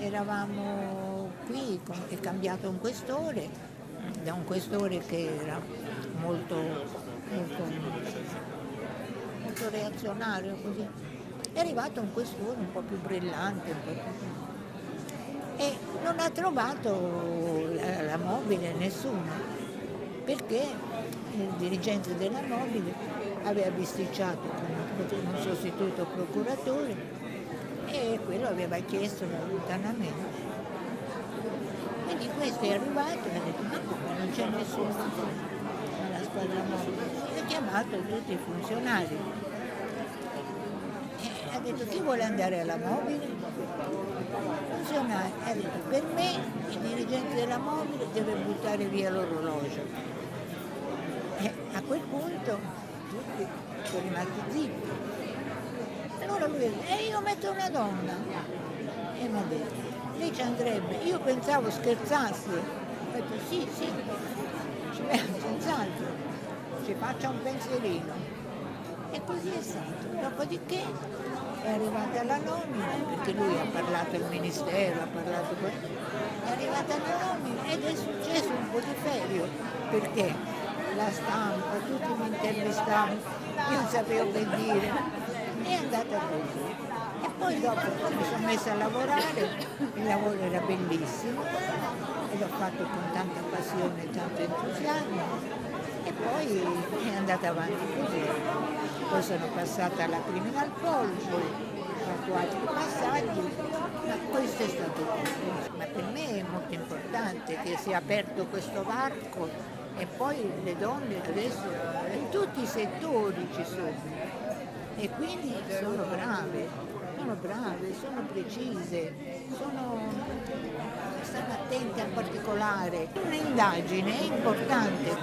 eravamo qui, è cambiato un questore, da un questore che era molto, molto, molto reazionario così. È arrivato un questore un po' più brillante, un po' più... e non ha trovato la mobile nessuno, perché il dirigente della mobile aveva bisticciato con un sostituto procuratore e quello aveva chiesto l'allontanamento. Quindi questo è arrivato e ha detto ma come non c'è nessuno alla squadra mobile? E ha chiamato tutti i funzionari e ha detto chi vuole andare alla mobile? Funzionari, ha detto per me il dirigente della mobile deve buttare via l'orologio. E a quel punto tutti sono rimasti zitti. Allora lui ha detto, io metto una donna. E mi ha detto, lei ci andrebbe. Io pensavo scherzassi. Ho detto sì, senz'altro, ci faccia un pensierino. E così è stato. Dopodiché è arrivata la nomina, perché lui ha parlato al ministero, è arrivata la nomina ed è successo un po' di ferio, perché la stampa, tutti mi intervistavano, io non sapevo che dire, è andata così. E poi dopo mi sono messa a lavorare, il lavoro era bellissimo e l'ho fatto con tanta passione e tanto entusiasmo e poi è andata avanti così. Poi sono passata alla Criminal Police, poi ho fatto altri passaggi, ma questo è stato tutto. Ma per me è molto importante che sia aperto questo varco e poi le donne adesso in tutti i settori ci sono e quindi sono brave, sono precise, stanno attente al particolare. Un'indagine è importante,